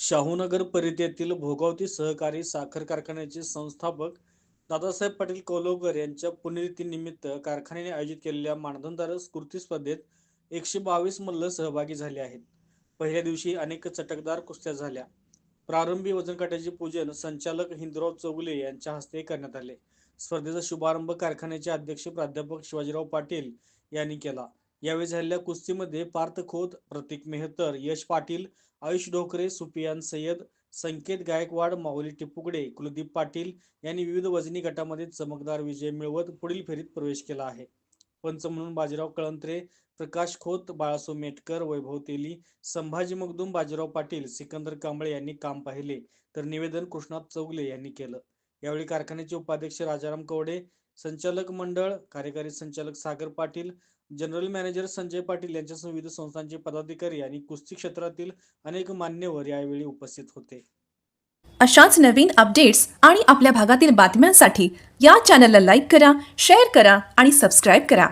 शाहूनगर परिधीतील भोगावती सहकारी साखर कारखान्याचे संस्थापक दादासाहेब पाटील कौलवकर यांच्या पुण्यतिथीनिमित्त कारखान्याने आयोजित केलेल्या मानधनदार स्फूर्ती स्पर्धेत 122 मल्ल सहभागी झाले आहेत. पहिल्या दिवशी अनेक चटकदार कुस्त्या झाल्या. प्रारंभी वजनकाट्याचे पूजन संचालक हिंदुराव चौगुले यांच्या हस्ते करण्यात आले. स्पर्धेचा शुभारंभ कारखान्याचे अध्यक्ष प्राध्यापक शिवाजीराव पाटील यांनी केला. यावेळी झालेल्या कुस्तीमध्ये पार्थ खोत, प्रतीक मेहतर, यश पाटील, आयुष ढोकरे, सुफियान सय्यद, संकेत गायकवाड, माऊली टिपुकडे, कुलदीप पाटील यांनी विविध वजनी गटामध्ये चमकदार विजय मिळवत पुढील फेरीत प्रवेश केला आहे. पंच म्हणून बाजीराव कळंत्रे, प्रकाश खोत, बाळासो मेटकर, वैभव तेली, संभाजी मगदूम, बाजीराव पाटील, सिकंदर कांबळे यांनी काम पाहिले, तर निवेदन कृष्णात चौगले यांनी केलं. यावेळी कारखान्याचे उपाध्यक्ष राजाराम कवडे, संचालक मंडळ, कार्यकारी संचालक सागर पाटील, जनरल मॅनेजर संजय पाटील यांच्यासह विविध संस्थांचे पदाधिकारी आणि कुस्ती क्षेत्रातील अनेक मान्यवर यावेळी उपस्थित होते. अशाच नवीन अपडेट्स आणि आपल्या भागातील बातम्यांसाठी या चॅनलला लाईक करा, शेअर करा आणि सबस्क्राईब करा.